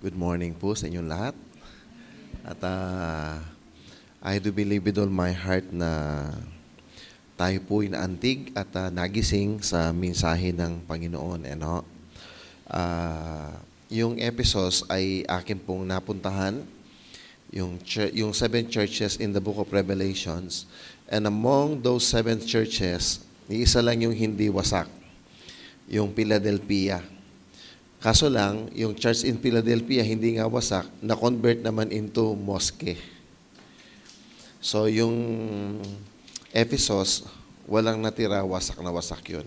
Good morning po sa inyong lahat. At I do believe with all my heart na tayo po ay naantig at nagising sa mensahe ng Panginoon. Yung Ephesus ay akin pong napuntahan, yung 7 churches in the book of Revelations. And among those 7 churches, iisa lang yung hindi wasak, yung Philadelphia. Kaso lang, yung church in Philadelphia hindi nga wasak, na-convert naman into mosque. So yung Ephesus, walang natira, wasak na wasak yun.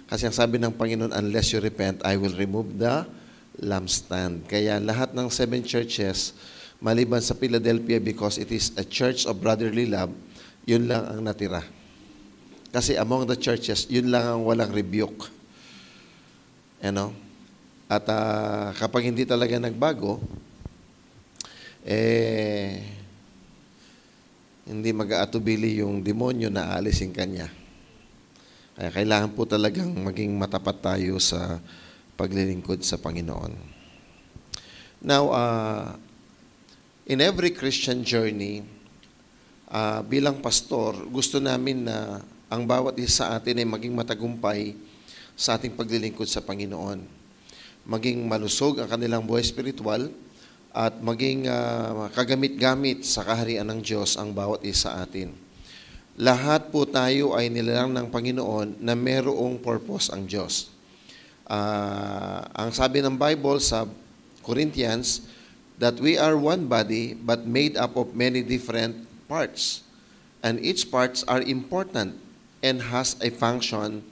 Kasi ang sabi ng Panginoon, unless you repent, I will remove the lampstand. Kaya lahat ng 7 churches, maliban sa Philadelphia because it is a church of brotherly love, yun lang ang natira. Kasi among the churches, yun lang ang walang rebuke. At kapag hindi talaga nagbago, hindi mag-aatubili yung demonyo na aalisin kanya. Kaya kailangan po talagang maging matapat tayo sa paglilingkod sa Panginoon. Now, in every Christian journey, bilang pastor, gusto namin na ang bawat isa sa atin ay maging matagumpay sa ating paglilingkod sa Panginoon. Maging malusog ang kanilang buhay spiritual at maging kagamit-gamit sa kaharian ng Diyos ang bawat isa sa atin. Lahat po tayo ay nilalang ng Panginoon na merong purpose ang Diyos. Ang sabi ng Bible sa Corinthians, that we are one body but made up of many different parts. And each parts are important and has a function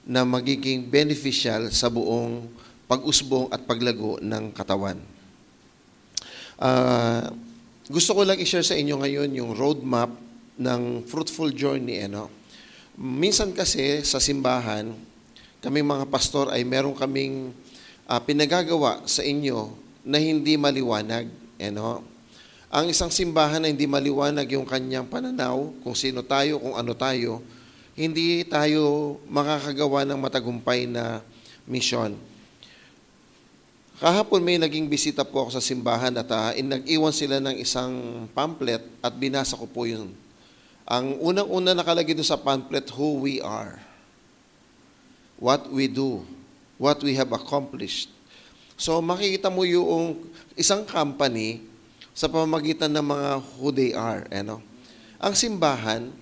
na magiging beneficial sa buong pag-usbong at paglago ng katawan. Gusto ko lang i-share sa inyo ngayon yung roadmap ng fruitful journey. Minsan kasi sa simbahan, kaming mga pastor ay meron kaming pinagagawa sa inyo na hindi maliwanag. Ang isang simbahan na hindi maliwanag yung kanyang pananaw, kung sino tayo, kung ano tayo, hindi tayo makakagawa ng matagumpay na misyon. Kahapon may naging bisita po ako sa simbahan at nag-iwan sila ng isang pamphlet at binasa ko po yun. Ang unang-una nakalagay doon sa pamphlet, who we are, what we do, what we have accomplished. So makikita mo yung isang company sa pamamagitan ng mga who they are. Ang simbahan,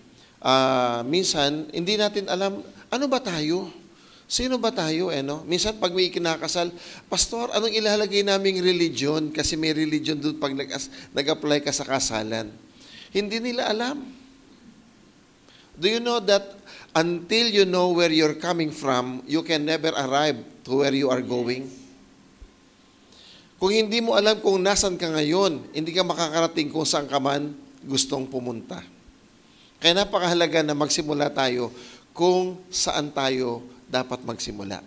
minsan hindi natin alam, ano ba tayo? Sino ba tayo? Minsan pag may kinakasal, Pastor, anong ilalagay naming religion? Kasi may religion doon pag nag-apply ka sa kasalan. Hindi nila alam. Do you know that until you know where you're coming from, you can never arrive to where you are going? Kung hindi mo alam kung nasan ka ngayon, hindi ka makakarating kung saan ka man gustong pumunta. Kaya napakahalaga na magsimula tayo kung saan tayo dapat magsimula.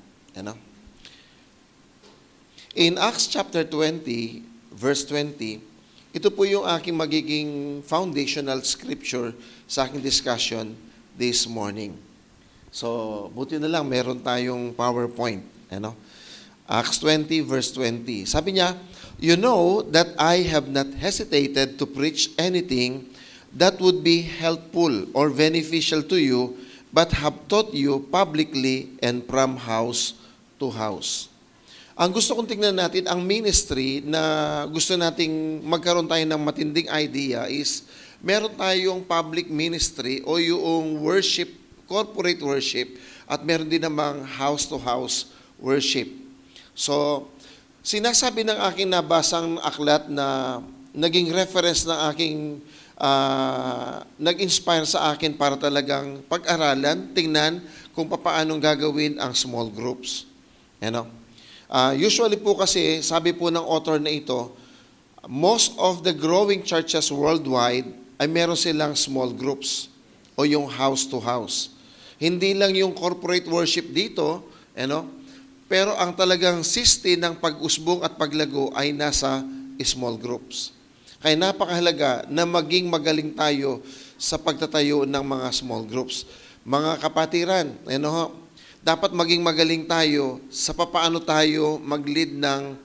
In Acts chapter 20, verse 20, ito po yung aking magiging foundational scripture sa aking discussion this morning. So, buti na lang meron tayong PowerPoint. Acts 20, verse 20. Sabi niya, you know that I have not hesitated to preach anything that would be helpful or beneficial to you, but have taught you publicly and from house to house. Ang gusto kong tingnan natin, ang ministry na gusto nating magkaroon tayo ng matinding idea is, meron tayong public ministry o yung worship, corporate worship, at meron din namang house-to-house worship. So, sinasabi ng aking nabasang aklat na naging reference ng aking nag-inspire sa akin para talagang pag-aralan, tingnan kung paanong gagawin ang small groups. Usually po kasi, sabi po ng author na ito, most of the growing churches worldwide ay meron silang small groups o yung house to house. Hindi lang yung corporate worship dito, pero ang talagang system ng pag-usbong at paglago ay nasa small groups. Kaya napakahalaga na maging magaling tayo sa pagtatayo ng mga small groups. Mga kapatiran, dapat maging magaling tayo sa papaano tayo mag-lead ng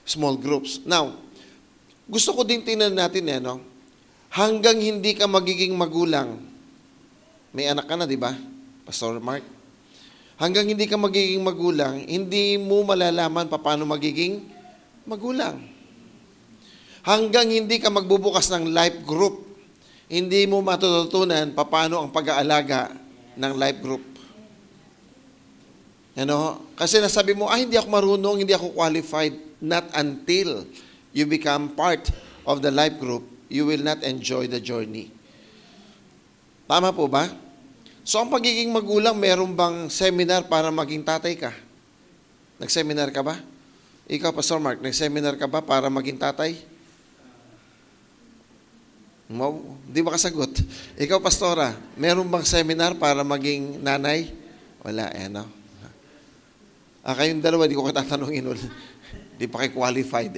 Small groups. Now, gusto ko din tingnan natin no? Hanggang hindi ka magiging magulang, may anak ka na, di ba? Pastor Mark? Hanggang hindi ka magiging magulang, hindi mo malalaman paano magiging magulang. Hanggang hindi ka magbubukas ng life group, hindi mo matututunan paano ang pag-aalaga ng life group. Kasi nasabi mo, hindi ako marunong, hindi ako qualified. Not until you become part of the life group, you will not enjoy the journey. Tama po ba? So, ang pagiging magulang, meron bang seminar para maging tatay ka? Nag-seminar ka ba? Ikaw, Pastor Mark, nag-seminar ka ba para maging tatay? Di ba kasagot? Ikaw, Pastora, meron bang seminar para maging nanay? Wala, kayong dalawa, di ko katatanungin ulit. Di pa kayo qualified,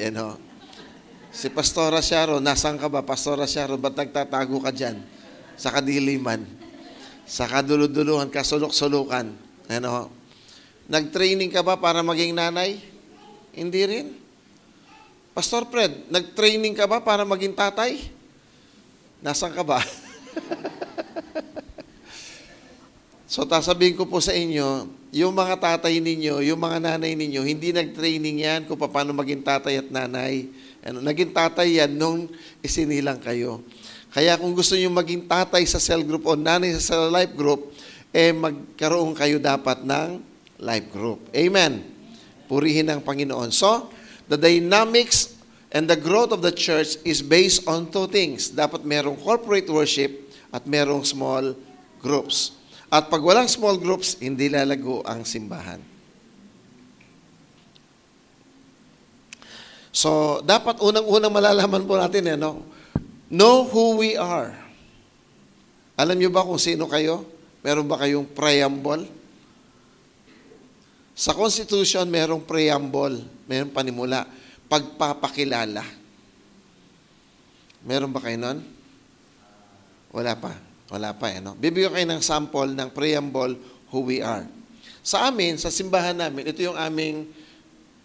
Si Pastora Sharon, nasaan ka ba? Pastora Sharon, ba't nagtatago ka dyan? Sa kadiliman. Sa kaduluduluhan, kasulok-sulukan. Nag-training ka ba para maging nanay? Hindi rin. Pastor Fred, nag-training ka ba para maging tatay? Nasaan ka ba? So, sasabihin ko po sa inyo, yung mga tatay ninyo, yung mga nanay ninyo, hindi nag-training yan kung paano maging tatay at nanay. Naging tatay yan nung isinilang kayo. Kaya kung gusto nyo maging tatay sa cell group o nanay sa cell life group, magkaroon kayo dapat ng life group. Amen. Purihin ang Panginoon. So, the dynamics and the growth of the church is based on two things. Dapat merong corporate worship at merong small groups. At pag walang small groups, hindi lalago ang simbahan. So, dapat unang-unang malalaman po natin, know who we are. Alam niyo ba kung sino kayo? Meron ba kayong preamble? Sa Constitution, merong preamble, merong panimula, pagpapakilala. Meron ba kayo nun? Wala pa. Bibigyan kayo ng sample ng preamble, who we are. Sa amin, sa simbahan namin, ito yung aming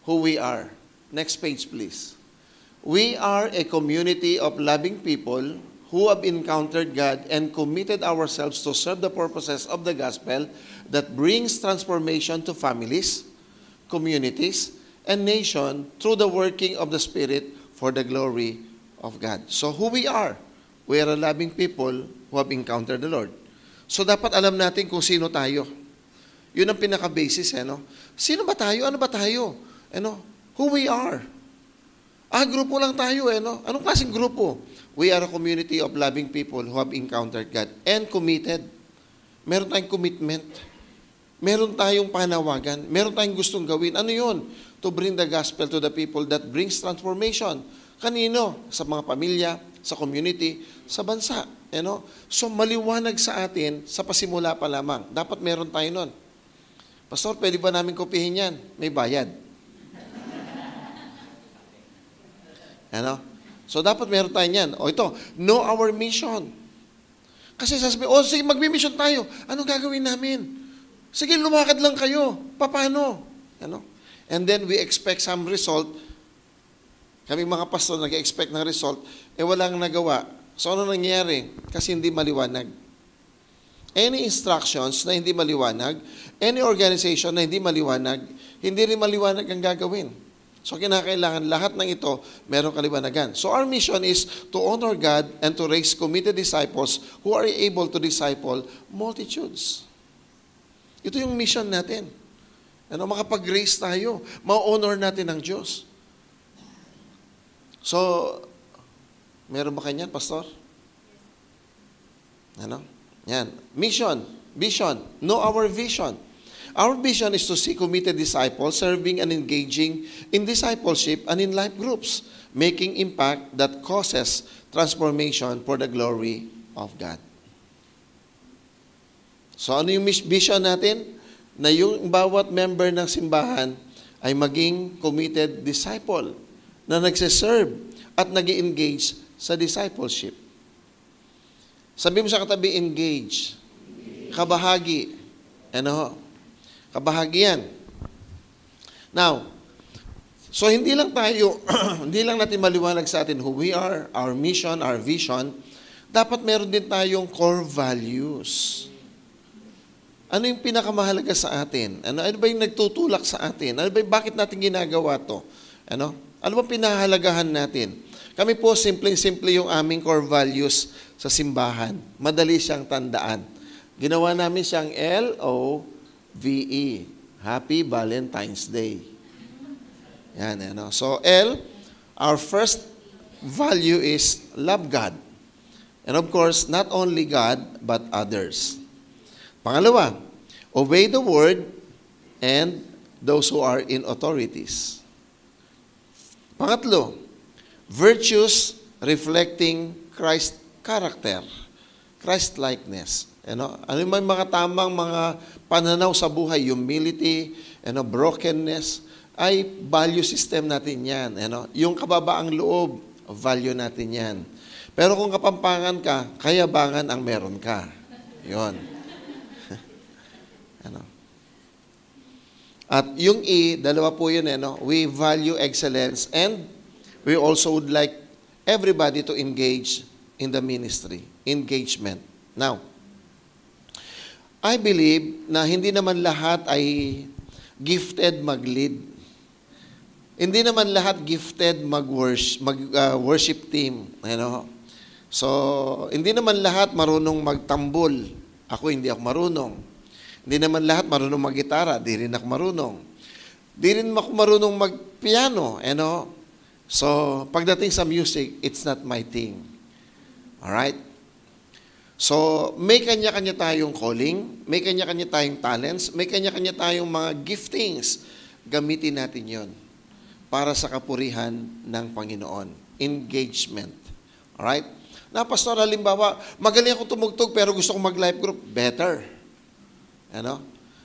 who we are. Next page, please. We are a community of loving people who have encountered God and committed ourselves to serve the purposes of the gospel that brings transformation to families, communities, and nation through the working of the Spirit for the glory of God. So who we are a loving people who have encountered the Lord. So dapat alam natin kung sino tayo. Yun ang pinaka-basis, Sino ba tayo? Ano ba tayo? Who we are. Grupo lang tayo, Anong klaseng grupo? We are a community of loving people who have encountered God and committed. Meron tayong commitment. Meron tayong panawagan. Meron tayong gustong gawin. Ano yun? To bring the gospel to the people that brings transformation. Kanino? Sa mga pamilya, sa community, sa bansa. So, maliwanag sa atin sa pasimula pa lamang. Dapat meron tayo nun. Pastor, pwede ba namin kopihin yan? May bayad. So, dapat meron tayo yan. Ito, know our mission. Kasi sasabihin, sige, magmi-mission tayo. Anong gagawin namin? Sige, lumakad lang kayo. Paano? And then, we expect some result. Kami mga pastor, nag-expect ng result, walang nagawa. So, ano nangyayari? Kasi hindi maliwanag. Any instructions na hindi maliwanag, any organization na hindi maliwanag, hindi rin maliwanag ang gagawin. So, kinakailangan lahat ng ito, meron kaliwanagan. So, our mission is to honor God and to raise committed disciples who are able to disciple multitudes. Ito yung mission natin. Makapag-raise tayo, ma-honor natin ang Diyos. So, meron ba kanyan, Pastor? Yan. Mission, vision. Know our vision. Our vision is to see committed disciples serving and engaging in discipleship and in life groups, making impact that causes transformation for the glory of God. So, ano yung vision natin? Na yung bawat member ng simbahan ay maging committed disciple na nagsiserve at nag-engage sa discipleship. Sabi mo sa katabi, engage. Kabahagi. Kabahagi yan. Now, So hindi lang tayo, hindi lang natin maliwanag sa atin who we are, our mission, our vision, dapat meron din tayong core values. Ano yung pinakamahalaga sa atin? Ano ba yung nagtutulak sa atin? Bakit natin ginagawa to? Ano ba pinahalagahan natin? Kami po, simple yung aming core values sa simbahan. Madali siyang tandaan. Ginawa namin siyang LOVE, Happy Valentine's Day. Yan, So, our first value is love God. And of course, not only God, but others. Pangalawa, obey the word and those who are in authorities. Pangatlo, virtues reflecting Christ character, Christ-likeness. Ano yung mga tamang mga pananaw sa buhay, humility, brokenness, ay value system natin yan. Yung kababaang loob, value natin yan. Pero kung kapampangan ka, kayabangan ang meron ka. Yun. At yung dalawa po yun, we value excellence and we also would like everybody to engage in the ministry. Engagement. Now, I believe na hindi naman lahat ay gifted mag-lead. Hindi naman lahat gifted mag-worship team. So, hindi naman lahat marunong magtambol. Ako, hindi ako marunong. Hindi naman lahat marunong mag-gitara. Di rin ako marunong. Di rin ako marunong mag-piano. So, pagdating sa music, it's not my thing. Alright? So, may kanya-kanya tayong calling, may kanya-kanya tayong talents, may kanya-kanya tayong mga giftings. Gamitin natin yon para sa kapurihan ng Panginoon. Engagement. Alright? Na, Pastor, halimbawa, magaling akong tumugtog pero gusto kong mag-life group. Better.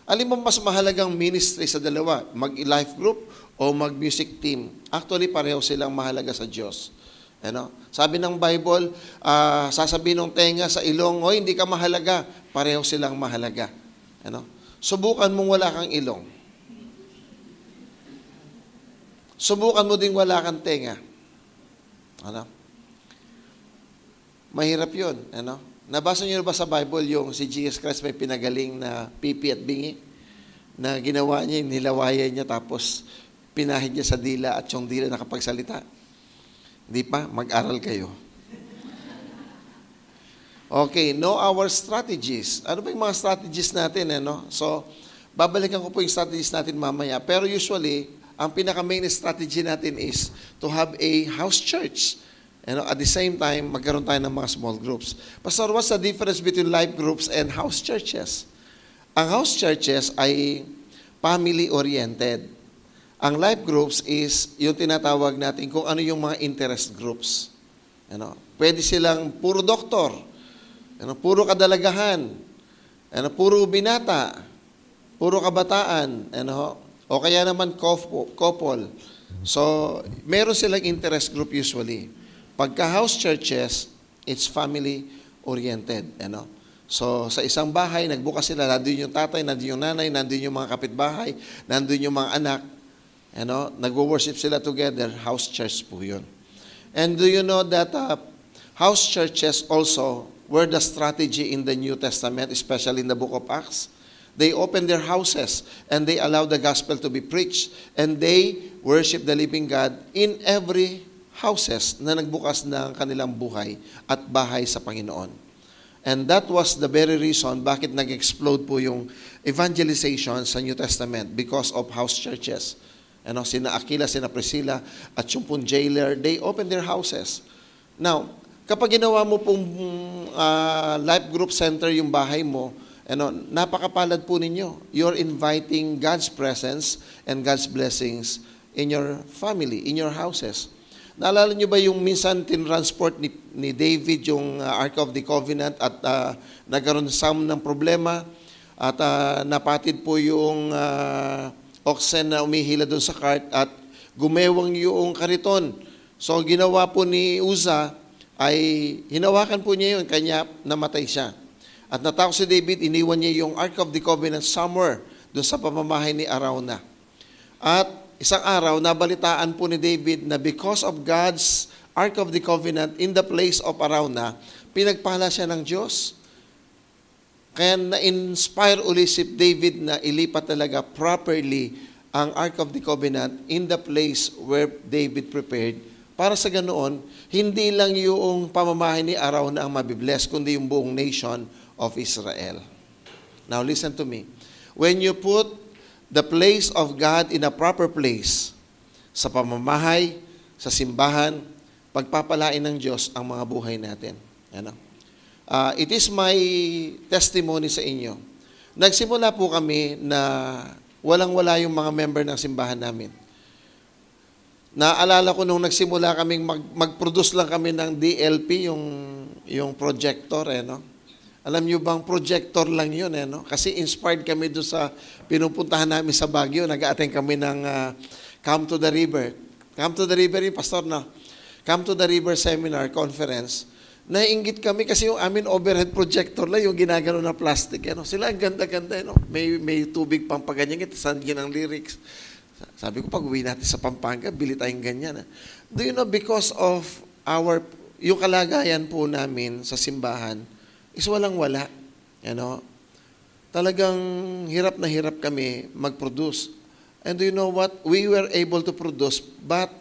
Alin mo mas mahalagang ministry sa dalawa? Mag-life group o mag-music team? Actually, pareho silang mahalaga sa Diyos. Sabi ng Bible, sasabihin ng tenga sa ilong, "Hoy, hindi ka mahalaga." Pareho silang mahalaga. Subukan mong wala kang ilong. Subukan mo ding wala kang tenga. Mahirap yun. Nabasa niyo ba sa Bible yung si Jesus Christ may pinagaling na pipi at bingi? Na ginawa niya, nilawayan niya, tapos pinahid niya sa dila at yung dila nakapagsalita. Hindi pa? Mag-aral kayo. Okay, know our strategies. Ano ba yung mga strategies natin? So, babalikan ko po yung strategies natin mamaya. Pero usually, ang pinaka-main strategy natin is to have a house church. At the same time, magkaroon tayo ng mga small groups. Pastor, what's the difference between life groups and house churches? Ang house churches ay family-oriented. Ang life groups is yung tinatawag natin kung ano yung mga interest groups. Pwede silang puro doktor, puro kadalagahan, puro binata, puro kabataan, o kaya naman couple. So, meron silang interest group usually. Pagka house churches, it's family-oriented. So, sa isang bahay, nagbukas sila, nandun yung tatay, nandun yung nanay, nandun yung mga kapitbahay, nandun yung mga anak. Nagwo-worship sila together, house church po yun. And do you know that house churches also were the strategy in the New Testament, especially in the book of Acts? They opened their houses and they allowed the gospel to be preached and they worship the living God in every houses na nagbukas ng kanilang buhay at bahay sa Panginoon. And that was the very reason bakit nag-explode po yung evangelization sa New Testament because of house churches. Sina Aquila, sina Priscilla at yung pong jailer, they opened their houses. Now, kapag ginawa mo pong life group center yung bahay mo, napakapalad po ninyo. You're inviting God's presence and God's blessings in your family, in your houses. Naalala nyo ba yung minsan tinransport ni David yung Ark of the Covenant at nagkaroon ng problema at napatid po yung oxen na umihila doon sa cart at gumewang yung kariton. So ginawa po ni Uza ay hinawakan po niya yun, kanya namatay siya. At natakot si David, iniwan niya yung Ark of the Covenant somewhere doon sa pamamahay ni Arauna. At isang araw, nabalitaan po ni David na because of God's Ark of the Covenant in the place of Arauna, pinagpala siya ng Diyos. Kaya na-inspire uli si David na ilipat talaga properly ang Ark of the Covenant in the place where David prepared. Para sa ganoon, hindi lang yung pamamahay ni Arauna ang mabibless, kundi yung buong nation of Israel. Now listen to me. When you put the place of God in a proper place, sa pamamahay, sa simbahan, pagpapalain ng Diyos ang mga buhay natin. Ano? It is my testimony sa inyo. Nagsimula po kami na walang-wala yung mga member ng simbahan namin. Naalala ko nung nagsimula kaming mag-produce lang kami ng DLP, yung projector, no? Alam nyo bang projector lang yun, no? Kasi inspired kami doon sa pinupuntahan namin sa Baguio. Nag-attend kami ng Come to the River. Come to the River yung pastor na. Come to the River Seminar Conference. Naiinggit kami kasi yung amin overhead projector lang, yung ginagano na plastic. Ano? Sila ang ganda-ganda. Ano? May tubig pang paganyan. Saan yun ang lyrics? Sabi ko, pag uwi natin sa Pampanga, bili tayong ganyan. Do you know, because of yung kalagayan po namin sa simbahan, is walang-wala. Talagang hirap na hirap kami mag-produce. And do you know what? We were able to produce, but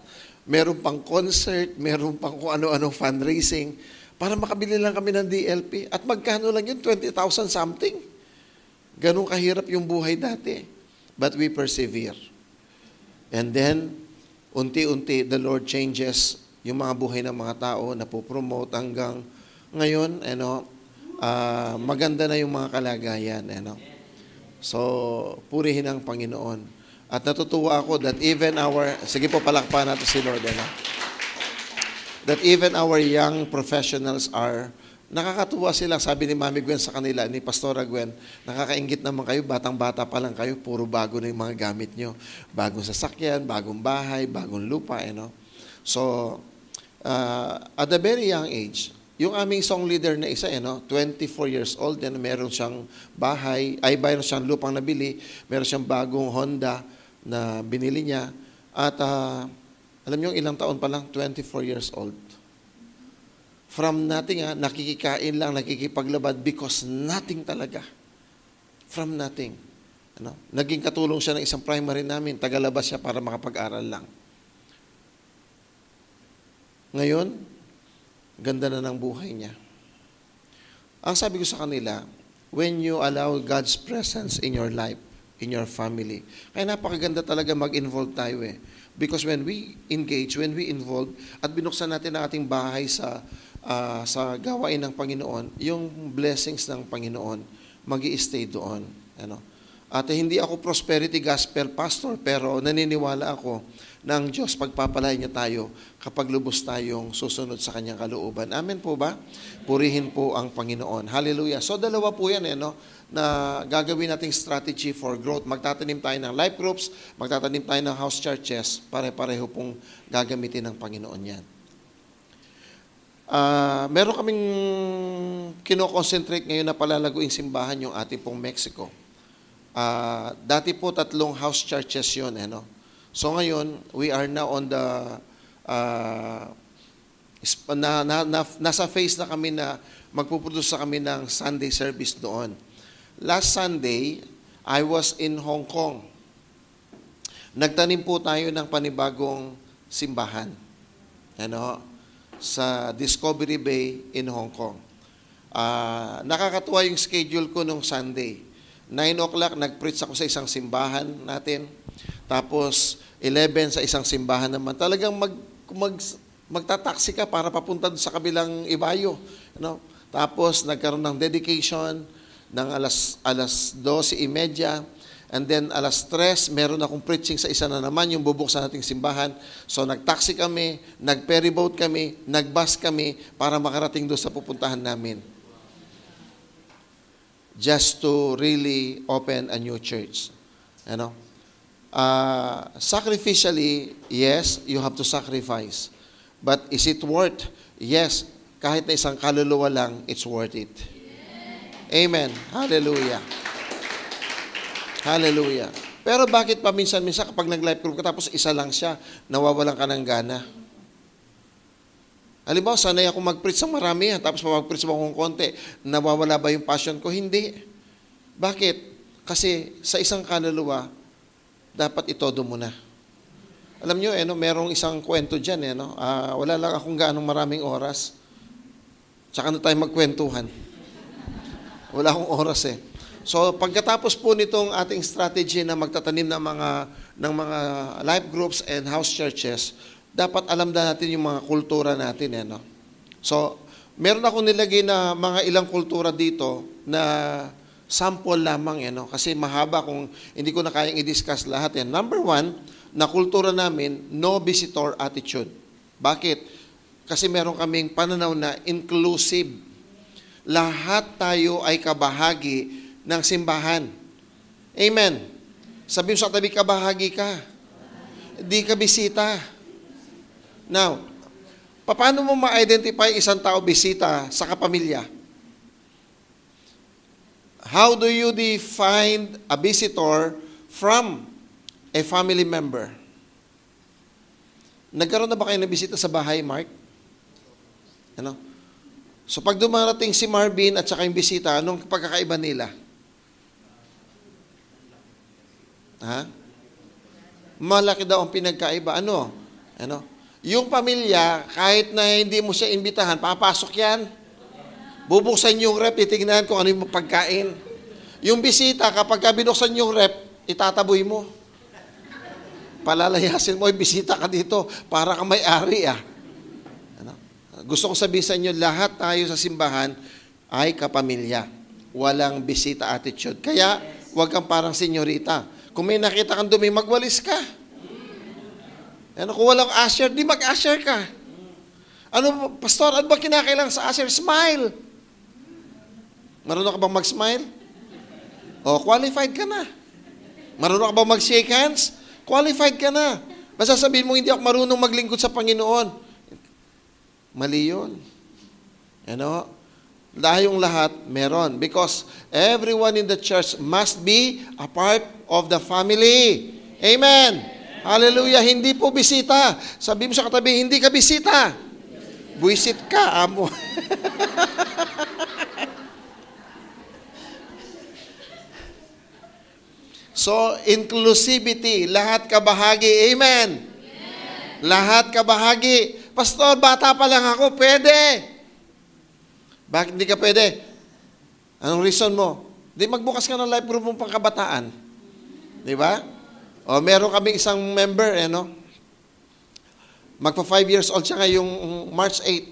meron pang concert, meron pang kung ano-ano fundraising, para makabili lang kami ng DLP. At magkano lang yun? 20,000 something. Ganun kahirap yung buhay dati. But we persevere. And then, unti-unti, the Lord changes yung mga buhay ng mga tao na po-promote hanggang ngayon, maganda na yung mga kalagayan. So, purihin ang Panginoon. At natutuwa ako that even sige po, palakpakan natin si Lord, that even our young professionals nakakatuwa sila. Sabi ni Mami Gwen sa kanila, ni Pastora Gwen, nakakaingit naman kayo, batang-bata pa lang kayo, puro bago na yung mga gamit nyo. Bagong sasakyan, bagong bahay, bagong lupa, So, at a very young age, yung aming song leader na isa, 24 years old, meron siyang bahay, meron siyang lupang nabili, meron siyang bagong Honda na binili niya, at alam niyo, ilang taon pa lang, 24 years old. From nothing, nakikikain lang, nakikipaglabad because nothing talaga. From nothing. Naging katulong siya ng isang primary namin, tagalabas siya para makapag-aral lang. Ngayon, ganda na ng buhay niya. Ang sabi ko sa kanila, when you allow God's presence in your life, in your family, kaya napakaganda talaga mag-involve tayo Because when we engage, when we involve, at binuksan natin ang ating bahay sa gawain ng Panginoon, yung blessings ng Panginoon, magi-stay doon. At hindi ako prosperity gospel pastor, pero naniniwala ako na ang Diyos pagpapalain niya tayo kapag lubos tayong susunod sa kanyang kalooban. Amen po ba? Purihin po ang Panginoon. Hallelujah. So dalawa po yan na gagawin nating strategy for growth. Magtatanim tayo ng life groups, magtatanim tayo ng house churches, pare-pareho pong gagamitin ng Panginoon yan. Meron kaming kino-concentrate ngayon na palalaguing simbahan yung ating pong Mexico. Dati po 3 house churches yun. So ngayon, we are now on the nasa phase na kami na magpuproduce na kami ng Sunday service doon. Last Sunday, I was in Hong Kong. Nagtanim po tayo ng panibagong simbahan. Sa Discovery Bay in Hong Kong. Nakakatuwa yung schedule ko nung Sunday. 9 o'clock, nag-preach ako sa isang simbahan natin. Tapos, 11 sa isang simbahan naman. Talagang magtataksi ka para papunta sa kabilang ibayo. Tapos, nagkaroon ng dedication ng alas 12:30. And then, alas 3, meron akong preaching sa isa na naman, yung bubuksan nating simbahan. So, nag-taxi kami, nag-ferryboat kami, nag-bus kami para makarating doon sa pupuntahan namin. Just to really open a new church. Sacrificially, yes, you have to sacrifice. But is it worth? Yes, kahit na isang kaluluwa lang, it's worth it. Amen. Hallelujah. Hallelujah. Pero bakit pa minsan-minsan kapag nag-life group ka tapos isa lang siya, nawawalan ka ng gana? Halimbawa, sanay ako mag-preach ng marami, tapos mag-preach mo akong konti, nawawala ba yung passion ko? Hindi. Bakit? Kasi sa isang kaluluwa, dapat itodo mo na. Alam nyo, merong isang kwento dyan. Wala lang akong gaanong maraming oras. Tsaka na tayo magkwentuhan. Wala akong oras eh. So, pagkatapos po nitong ating strategy na magtatanim ng mga life groups and house churches, dapat alam na natin yung mga kultura natin. So, meron akong nilagay na mga ilang kultura dito na sample lamang. Kasi mahaba kung hindi ko na kayang i-discuss lahat. Number 1, na kultura namin, no visitor attitude. Bakit? Kasi meron kaming pananaw na inclusive. Lahat tayo ay kabahagi ng simbahan. Amen. Sabi mo sa tabi, kabahagi ka. Di ka bisita. Now, paano mo ma-identify isang tao bisita sa kapamilya? How do you define a visitor from a family member? Nagkaroon na ba kayo ng bisita sa bahay, Mark? So pag dumarating si Marvin at saka yung bisita, anong pagkakaiba nila? Malaki daw ang pinagkaiba. Yung pamilya, kahit na hindi mo siya imbitahan, papasok yan. Bubuksan yung rep, titignan kung ano yung pagkain. Yung bisita, kapag binuksan yung rep, itataboy mo. Palalayasin mo, bisita ka dito, para ka may-ari Gusto ko sabihin sa inyo, lahat tayo sa simbahan ay kapamilya. Walang bisita attitude. Kaya, huwag kang parang senyorita. Kung may nakita kang dumi, magwalis ka. Kung walang usher, di mag-usher ka. Pastor, ano ba kinakailangan sa usher? Smile. Marunong ka bang mag-smile? Qualified ka na. Marunong ka bang mag-shake hands? Qualified ka na. Basta sabihin mo, hindi ako marunong maglingkod sa Panginoon. Mali yun. Yung lahat, meron. Because everyone in the church must be a part of the family. Amen. Hallelujah. Hindi po bisita. Sabi mo sa katabi, hindi ka bisita. Buisit ka, amo. So, inclusivity. Lahat kabahagi. Amen. Lahat kabahagi. Pastor, bata pa lang ako. Pwede. Bakit hindi ka pwede? Anong reason mo? Di magbukas ka ng life group mong pangkabataan. Di ba? Meron kami isang member, magpa 5 years old siya ngayong March 8.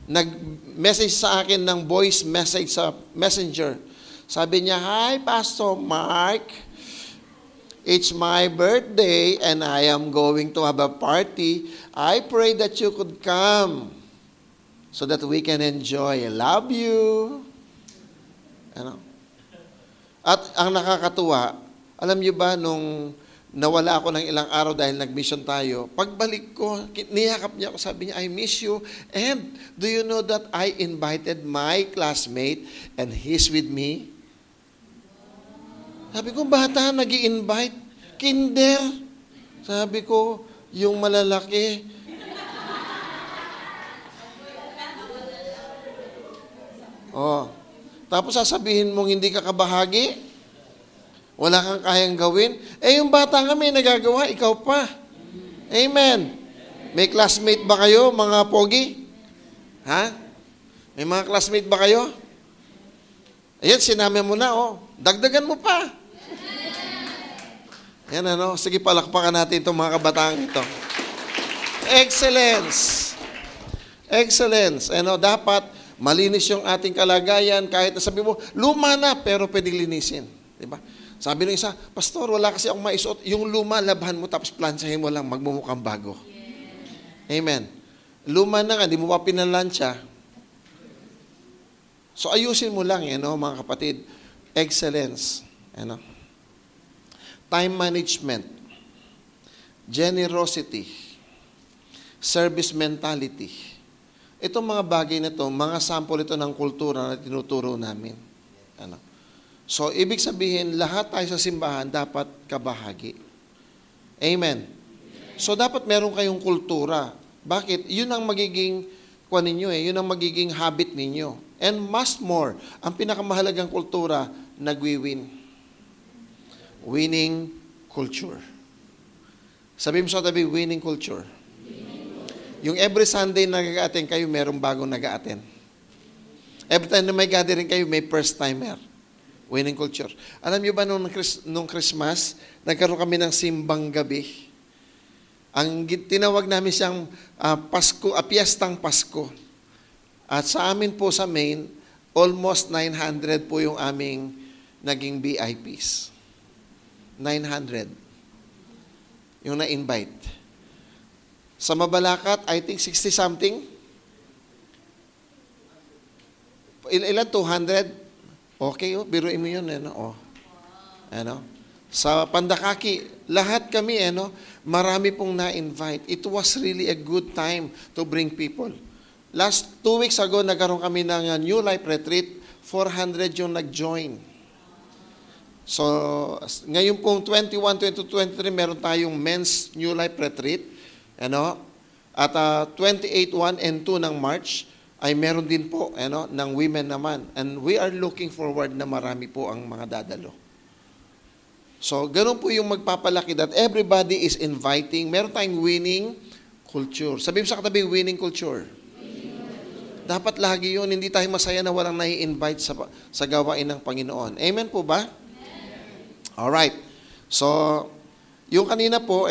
Nag-message sa akin ng voice message sa Messenger. Sabi niya, "Hi, Pastor Mark. It's my birthday and I am going to have a party. I pray that you could come so that we can enjoy. I love you." At ang nakakatuwa, alam niyo ba, nung nawala ako ng ilang araw dahil nag-mission tayo, pagbalik ko, niyakap niya ako, sabi niya, "I miss you. And do you know that I invited my classmate and he's with me?" Sabi ko, bata, nag-i-invite. Kinder. Sabi ko, yung malalaki. Tapos sasabihin mong hindi ka kabahagi? Wala kang kayang gawin? Yung bata nga may nagagawa, ikaw pa. Amen. May classmate ba kayo, mga pogi? May mga classmate ba kayo? Ayan, sinama mo na, dagdagan mo pa. Yan, sige, palakpakan natin itong mga kabataan ito. Excellence. Excellence. Dapat malinis yung ating kalagayan, kahit na sabi mo, luma na, pero pwedeng linisin. Diba? Sabi ng isa, "Pastor, wala kasi akong maisuot." Yung luma, labhan mo, tapos plansahin mo lang, magmumukhang bago. Amen. Luma na nga, di mo pa pinalansya. So, ayusin mo lang, mga kapatid. Excellence. Time management. Generosity. Service mentality. Itong mga bagay na ito, mga sample ito ng kultura na tinuturo namin. So, ibig sabihin, lahat tayo sa simbahan dapat kabahagi. Amen. So, dapat meron kayong kultura. Bakit? Yun ang magiging ninyo eh. Yun ang magiging habit ninyo. And much more, ang pinakamahalagang kultura, nagwi-win. Winning culture. Sabi mo sa tabi, winning culture. Yung every Sunday na nag-a-attend kayo, merong bagong nag-a-attend. Every time na may gathering kayo, may first timer. Winning culture. Alam niyo ba nung Christmas, nagkaroon kami ng simbang gabi. Ang tinawag namin siyang Piyestang Pasko. At sa amin po sa Maine, almost 900 po yung aming naging VIPs. 900. Yung na-invite. Sa Mabalacat, I think 60-something. Ilan? 200? Okay, biruin mo yun. Sa Pandakaki, lahat kami, marami pong na-invite. It was really a good time to bring people. Last 2 weeks ago, nagkaroon kami ng New Life Retreat. 400 yung nag-join. So, ngayon pong 21, 22, 23, meron tayong Men's New Life Retreat. At 28, 1 and 2 ng March, ay meron din po ng women naman. And we are looking forward na marami po ang mga dadalo. So, ganun po yung magpapalaki that everybody is inviting. Meron tayong winning culture. Sabihin sa katabi, winning culture. Dapat lagi yun. Hindi tayo masaya na walang nai-invite sa gawain ng Panginoon. Amen po ba? Alright. So, yung kanina po,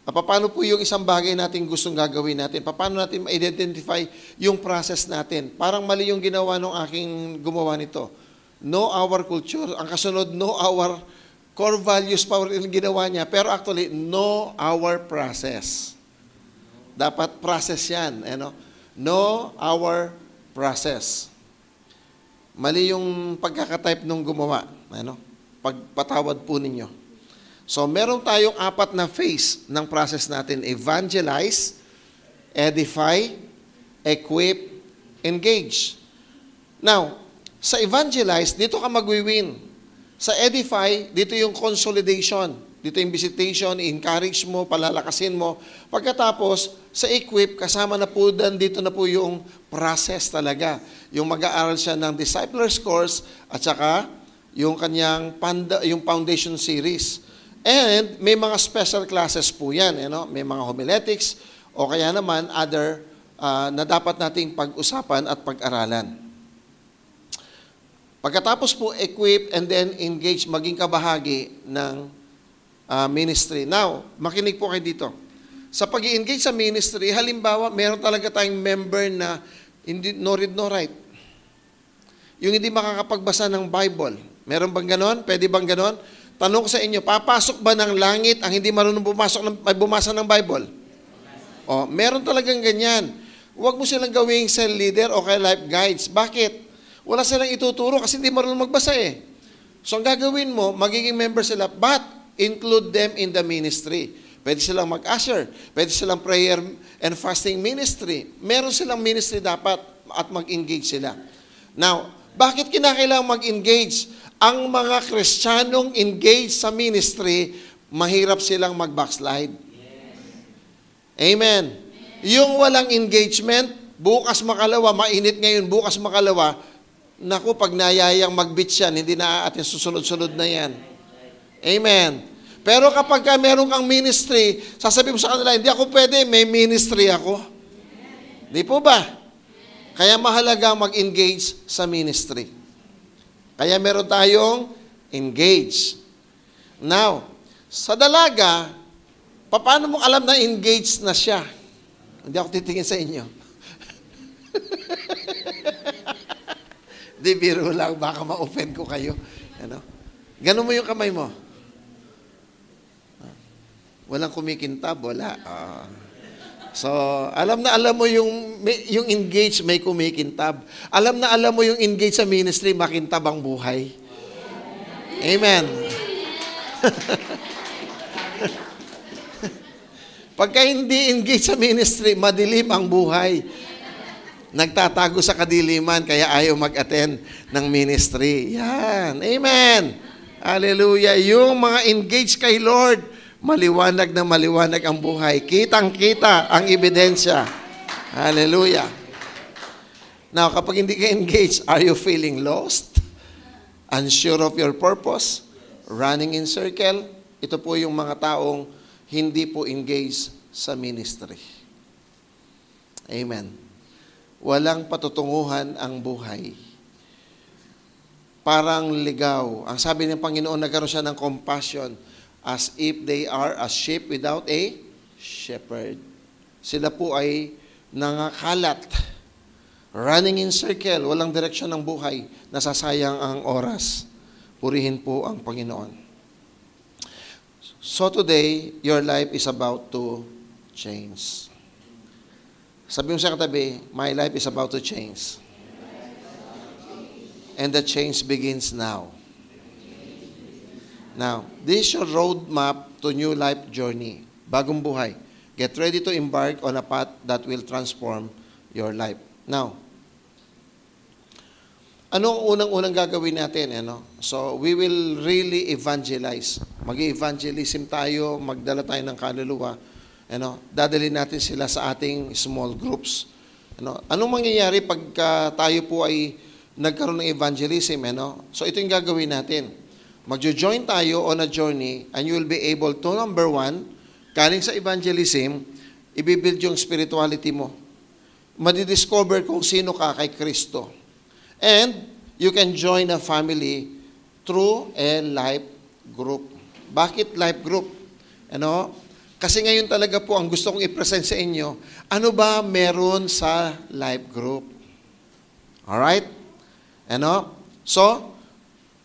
paano po yung isang bagay natin gustong gagawin natin? Paano natin ma-identify yung process natin? Parang mali yung ginawa ng aking gumawa nito. Know our culture. Ang kasunod, know our core values pa yung ginawa niya. Pero actually, know our process. Dapat process yan. Know our process. Mali yung pagkakatype nung gumawa. Pagpatawad po ninyo. So, meron tayong 4 na phase ng process natin. Evangelize, edify, equip, engage. Now, sa evangelize, dito ka magwi-win. Sa edify, dito yung consolidation. Dito yung visitation, encourage mo, palalakasin mo. Pagkatapos, sa equip, kasama na po dito na po yung process talaga. Yung mag-aaral siya ng disciples course at saka yung kanyang yung foundation series. And may mga special classes po yan. May mga homiletics o kaya naman other na dapat nating pag-usapan at pag-aralan. Pagkatapos po, equip and then engage, maging kabahagi ng ministry. Now, makinig po kayo dito. Sa pag-i-engage sa ministry, halimbawa, meron talaga tayong member na hindi, no read, no write. Yung hindi makakapagbasa ng Bible. Meron bang ganon? Pwede bang ganon? Tanong ko sa inyo, papasok ba ng langit ang hindi marunong bumasa ng Bible? Meron talagang ganyan. Huwag mo silang gawing cell leader o kaya life guides. Bakit? Wala silang ituturo kasi hindi marunong magbasa eh. So ang gagawin mo, magiging member sila, but include them in the ministry. Pwede silang mag-usher, pwede silang prayer and fasting ministry. Meron silang ministry dapat at mag-engage sila. Now, bakit kinakailangan mag-engage? Ang mga Kristiyanong engaged sa ministry, mahirap silang mag-backslide. Amen. Yung walang engagement, bukas makalawa, mainit ngayon, bukas makalawa, naku, pag nayayang mag-beach yan, hindi na atin susunod-sunod na yan. Amen. Pero kapag meron kang ministry, sasabihin mo sa kanila, hindi ako pwede, may ministry ako. Di po ba? Kaya mahalaga mag-engage sa ministry. Kaya meron tayong engage. Now, sa dalaga, paano mo alam na engaged na siya? Hindi ako titingin sa inyo. Di, biro lang, baka ma-offend ko kayo. Ganun mo yung kamay mo. Walang kumikintab, wala. So, alam mo yung engage, may kumikintab. Alam mo yung engage sa ministry, makintab ang buhay. Amen. Pagka hindi engage sa ministry, madilim ang buhay. Nagtatago sa kadiliman, kaya ayaw mag-attend ng ministry. Yan. Amen. Hallelujah. Yung mga engaged kay Lord, maliwanag na maliwanag ang buhay. Kitang-kita ang ebidensya. Hallelujah. Now, kapag hindi ka engaged, are you feeling lost? Unsure of your purpose? Running in circle? Ito po yung mga taong hindi po engaged sa ministry. Amen. Walang patutunguhan ang buhay. Parang ligaw. Ang sabi ng Panginoon, nagkaroon siya ng compassion as if they are a sheep without a shepherd. Sila po ay nangakalat. Running in circle, walang direksyon ng buhay, nasasayang ang oras. Purihin po ang Panginoon. So today, your life is about to change. Sabi mo sa katabi, my life is about to change. And the change begins now. Now, this is your roadmap to new life journey. Bagong buhay. Get ready to embark on a path that will transform your life. Now, anong unang-unang gagawin natin? So, we will really evangelize. Mag-evangelism tayo, magdala tayo ng kaluluwa. Dadalhin natin sila sa ating small groups. Anong mangyayari pagka tayo po ay nagkaroon ng evangelism? So, ito yung gagawin natin. Magjo-join tayo on a journey and you will be able to, number one, galing sa evangelism, ibibuild yung spirituality mo. Madidiscover kung sino ka kay Kristo. And you can join a family through a life group. Bakit life group? Kasi ngayon talaga po ang gusto kong i-present sa inyo, ano ba meron sa life group? Alright? So,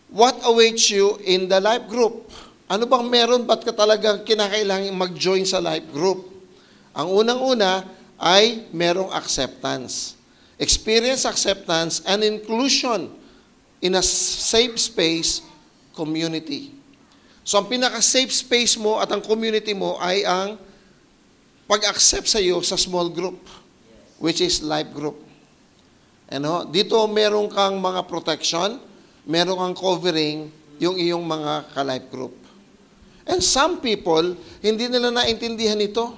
what awaits you in the life group? Ano bang meron? Ba't ka talagang kinakailangan mag-join sa life group? Ang unang-una ay merong acceptance. Experience acceptance and inclusion in a safe space community. So, ang pinaka-safe space mo at ang community mo ay ang pag-accept sa iyo sa small group, which is life group. Dito meron kang mga protection, meron kang covering yung iyong mga ka-life group. And some people, hindi nila naintindihan ito.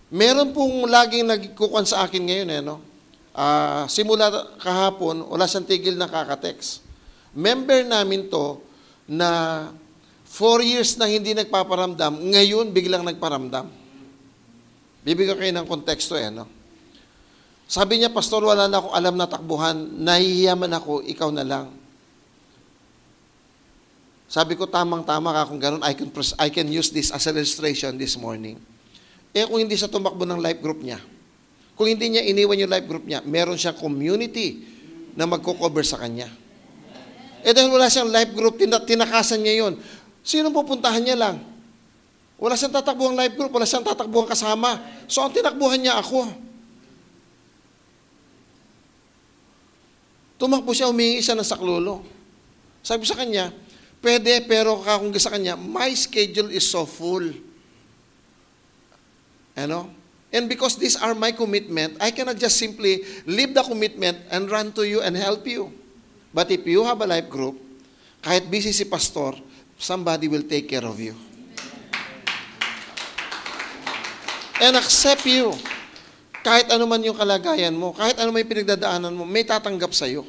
Meron pong laging nagkukuhan sa akin ngayon, simula kahapon, wala siyang tigil na kakatext. Member namin to, na 4 years na hindi nagpaparamdam, ngayon biglang nagparamdam. Bibigyan kayo ng konteksto Sabi niya, Pastor, wala na akong alam na takbuhan, nahihiyaman ako, ikaw na lang. Sabi ko, tamang-tama ka kung ganun, I can use this as an illustration this morning. Kung hindi siya tumakbo ng life group niya, kung hindi niya iniwan yung life group niya, meron siya community na magko-cover sa kanya. Dahil wala siyang life group, tinakasan niya yun. Sino pupuntahan niya lang? Wala siyang tatakbuhang life group, wala siyang tatakbuhang kasama. So, ang tinakbuhan niya ako. Tumakbo siya, humingi siya ng saklolo. Sabi ko sa kanya, pwede, pero kung sa kanya, my schedule is so full. And because these are my commitment, I cannot just simply leave the commitment and run to you and help you. But if you have a life group, kahit busy si pastor, somebody will take care of you. And accept you. Kahit ano man yung kalagayan mo, kahit ano man yung pinagdadaanan mo, may tatanggap sa'yo.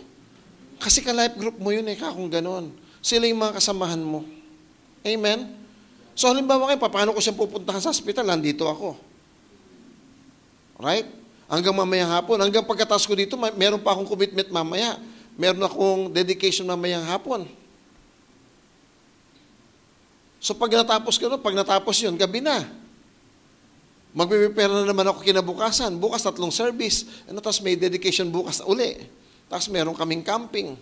Kasi ka-life group mo yun kung ganon. Sila yung mga kasamahan mo. Amen? So halimbawa kayo, paano ko siya pupuntahan sa hospital? Nandito ako. Right? Hanggang mamayang hapon. Hanggang pagkatapos ko dito, meron pa akong commitment mamaya. Meron akong dedication mamayang hapon. So pag natapos yun, gabi na. Magpe-prepare na naman ako kinabukasan. Bukas 3 service. Tapos may dedication bukas na uli. Tapos meron kaming camping.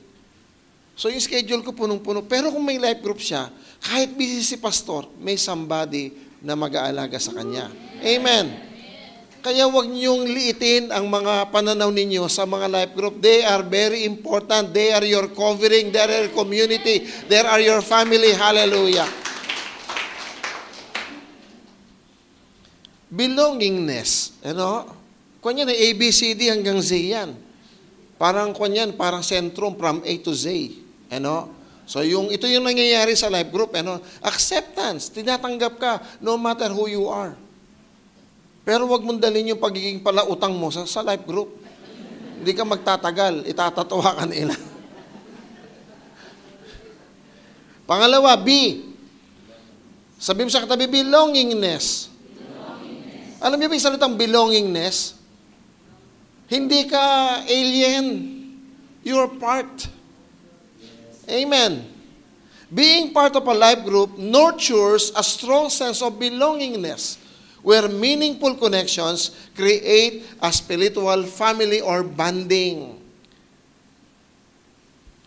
So yung schedule ko punong-puno. Pero kung may life group siya, kahit busy si pastor, may somebody na mag-aalaga sa kanya. Amen. Kaya huwag niyong liitin ang mga pananaw ninyo sa mga life group. They are very important. They are your covering. They are your community. They are your family. Hallelujah. Belongingness. Kunyan, ABCD hanggang Z yan. Parang kunyan, parang sentrum from A to Z. Ano? So ito yung nangyayari sa life group. Ano? Acceptance. Tinatanggap ka no matter who you are. Pero wag mong dalhin yung pagiging palautang mo sa life group. Hindi ka magtatagal. Itatatawa ka nila. Pangalawa, B. Sabi mo sa katabi, belongingness. Alam niyo ba yung salitang belongingness? Hindi ka alien. You're part. Amen. Being part of a life group nurtures a strong sense of belongingness where meaningful connections create a spiritual family or bonding.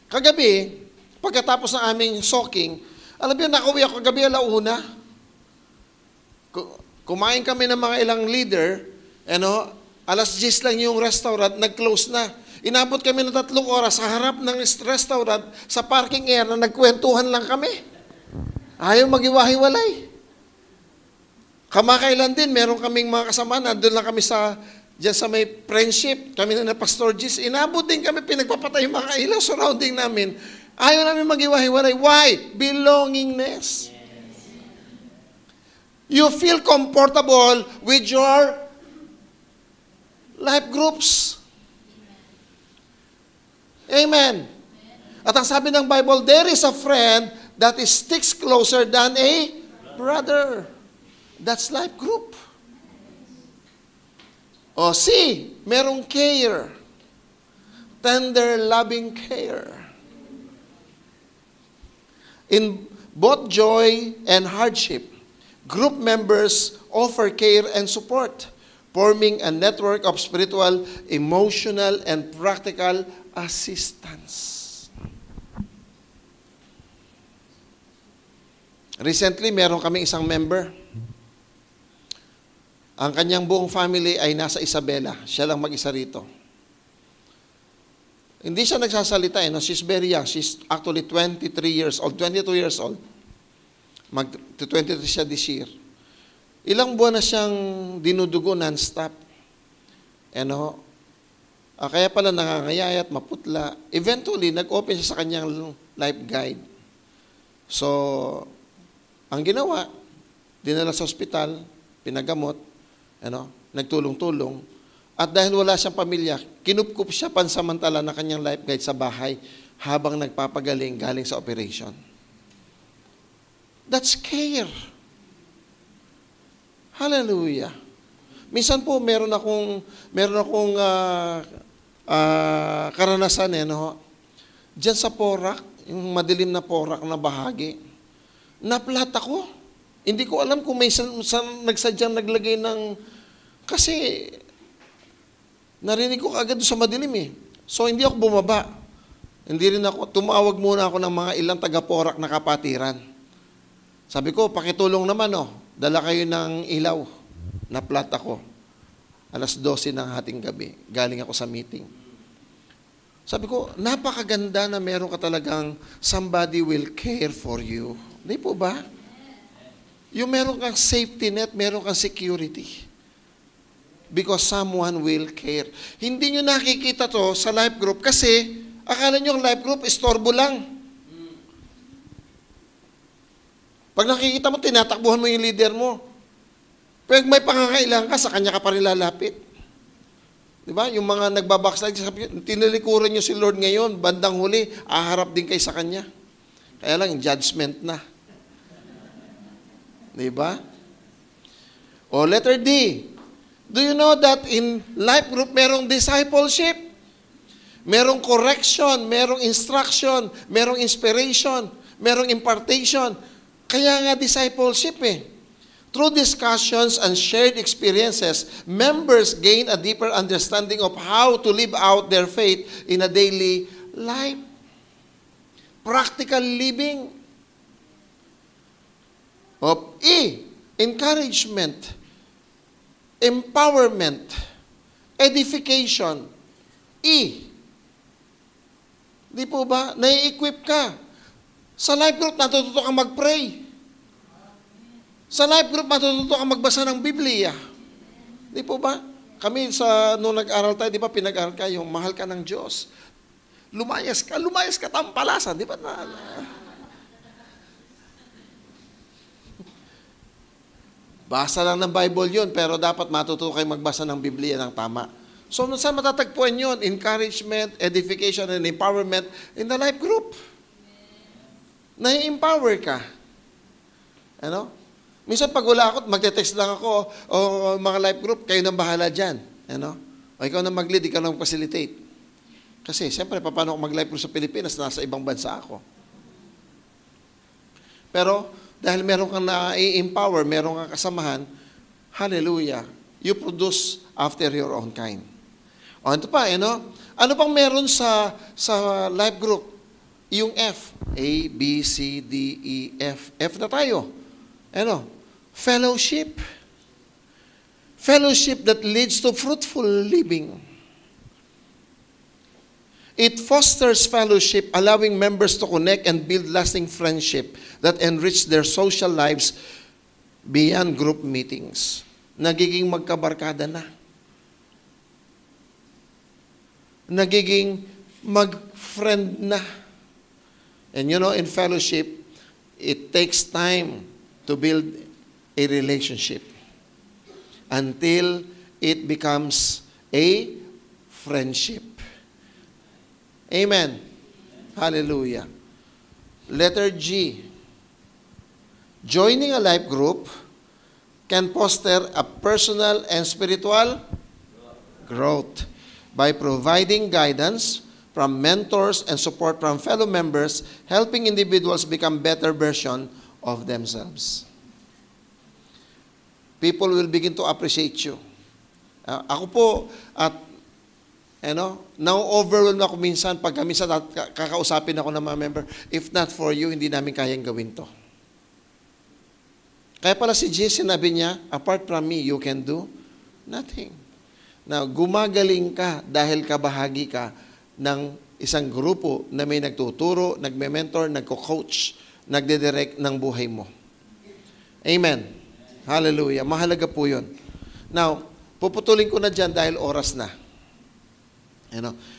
Kagabi, pagkatapos ng aming soaking, alam niyo, nakauwi ako kagabi alauna. Kumain kami ng mga ilang leader, alas 10 lang yung restaurant, nag-close na. Inabot kami ng 3 oras sa harap ng restaurant, sa parking area, na nagkwentuhan lang kami. Ayaw mag-iwahiwalay. Kamakailan din, meron kaming mga kasama, nandun lang kami dyan sa may friendship, kami na Pastor Gis, inabot din kami, pinagpapatay yung mga ilaw surrounding namin. Ayaw namin mag-iwahiwalay. Why? Belongingness. You feel comfortable with your life groups. Amen. At ang sabi ng Bible, there is a friend that sticks closer than a brother. That's life group. O C, merong care. Tender, loving care. In both joy and hardship, group members offer care and support, forming a network of spiritual, emotional, and practical assistance. Recently, meron kaming isang member. Ang kanyang buong family ay nasa Isabela. Siya lang mag-isa rito. Hindi siya nagsasalita. She's very young. She's actually 23 years old, 22 years old. Mag-23 siya this year. Ilang buwan na siyang dinudugo non-stop. Kaya pala nangangayayat, maputla. Eventually, nag-open siya sa kanyang life guide. So, ang ginawa, dinala sa ospital, pinagamot, nagtulong-tulong. At dahil wala siyang pamilya, kinupkup siya pansamantala na kanyang life guide sa bahay habang nagpapagaling galing sa operation. That's care. Hallelujah. Minsan po meron akong karanasan diyan sa Porac, yung madilim na Porac na bahagi. Naplat ako. Hindi ko alam kung may nagsadyang naglagay ng, kasi narinig ko agad sa madilim So hindi ako bumaba. Hindi rin ako, tumawag muna ako ng mga ilang taga-Porac na kapatiran. Sabi ko, pakitulong naman dala kayo ng ilaw. Naplat ako. Alas 12 ng hating gabi. Galing ako sa meeting. Sabi ko, napakaganda na meron ka talagang somebody will care for you. Di po ba? Yung meron kang safety net, meron kang security. Because someone will care. Hindi nyo nakikita to sa life group kasi akala nyo yung life group, istorbo lang. Pag nakikita mo, tinatakbuhan mo yung leader mo. Pag may pangangailangan ka, sa kanya ka pa rin lalapit. Diba? Yung mga nagbabackslide, tinalikuran nyo si Lord ngayon, bandang huli, aharap din kayo sa kanya. Kaya lang, judgment na. Diba? O letter D. Do you know that in life group, merong discipleship? Merong correction, merong instruction, merong inspiration, merong impartation. Kaya nga discipleship Through discussions and shared experiences, members gain a deeper understanding of how to live out their faith in a daily life. Practical living. Of E, encouragement, empowerment, edification. E, di po ba? Nai-equip ka. Sa life group, natututo kang mag-pray. Sa life group, matututo kang magbasa ng Biblia. Di po ba? kami nung nag-aral tayo, di ba, pinag-aral ka, yung mahal ka ng Diyos. Lumayas ka tampalasan, di ba? Basa lang ng Bible yun, pero dapat matuto kayo magbasa ng Biblia ng tama. So, saan matatagpuan yun? Encouragement, edification, and empowerment in the life group. Na-empower ka. Ano? Minsan pag wala ako, magte-text lang ako, o mga life group, kayo nang bahala dyan. Ano? O ikaw na mag-lead, ikaw na mag-facilitate. Kasi, siyempre, paano ako mag-life group sa Pilipinas, nasa ibang bansa ako. Pero, dahil meron kang na-empower, meron kang kasamahan, hallelujah, you produce after your own kind. O, ito pa, ano pang meron sa life group? Yung F. A, B, C, D, E, F. F na tayo. Fellowship. Fellowship that leads to fruitful living. It fosters fellowship, allowing members to connect and build lasting friendship that enrich their social lives beyond group meetings. Nagiging magkabarkada na. Nagiging mag-friend na. And in fellowship, it takes time to build a relationship until it becomes a friendship. Amen. Hallelujah. Letter G. Joining a life group can foster a personal and spiritual growth by providing guidance from mentors and support from fellow members, helping individuals become better version of themselves. People will begin to appreciate you. Ako po, na-overwhelm ako minsan pag minsan kakausapin ako ng mga member, if not for you, hindi namin kayang gawin to. Kaya pala si Jesus, sinabi niya, apart from me, you can do nothing. Now, gumagaling ka dahil kabahagi ka ng isang grupo na may nagtuturo, nagme-mentor, nagko-coach, nagde-direct ng buhay mo. Amen. Hallelujah. Mahalaga po yun. Now, puputulin ko na dyan dahil oras na.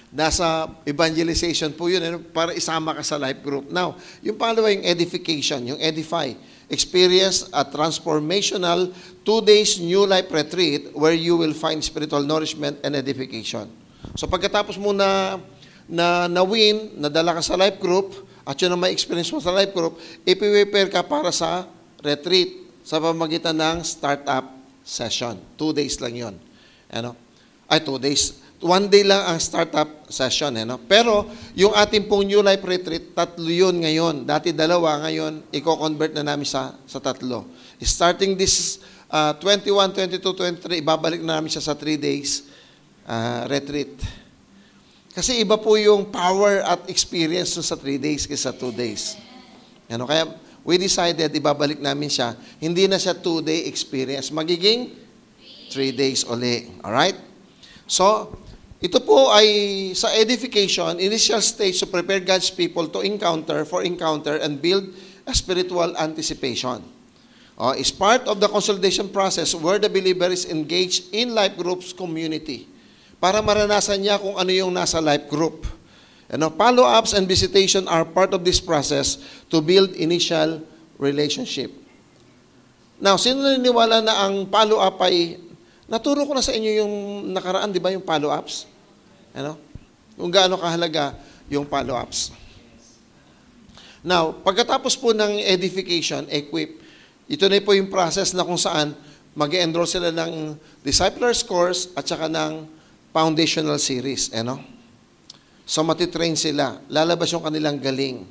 Nasa evangelization po yun, para isama ka sa life group. Now, yung pangalawa yung edification, yung edify. Experience a transformational 2 days new life retreat where you will find spiritual nourishment and edification. So pagkatapos mo na-win, nadala ka sa life group, at yun ang may experience mo sa life group, ipi-prepare ka para sa retreat sa pamagitan ng startup session. 2 days lang yun. 2 days. 1 day lang ang startup session. Pero, yung ating pong New Life Retreat, 3 yun ngayon. Dati 2, ngayon, i-convert na namin sa 3. Starting this 21, 22, 23, ibabalik na namin siya sa 3 days retreat. Kasi iba po yung power at experience sa 3 days kaysa 2 days. Kaya, we decided, ibabalik namin siya. Hindi na siya 2-day experience. Magiging 3 days uli. Alright? So, ito po ay sa edification, initial stage to prepare God's people to encounter and build a spiritual anticipation. Is part of the consolidation process where the believer is engaged in life groups community para maranasan niya kung ano yung nasa life group. Follow-ups and visitation are part of this process to build initial relationship. Now, sino naniniwala na ang follow-up ay naturo ko na sa inyo yung nakaraan, di ba, yung follow-ups? Kung gaano kahalaga yung follow-ups. Now, pagkatapos po ng edification, equip, ito na po yung process na kung saan mag-enroll sila ng disciples course at saka ng foundational series. So, matitrain sila. Lalabas yung kanilang galing.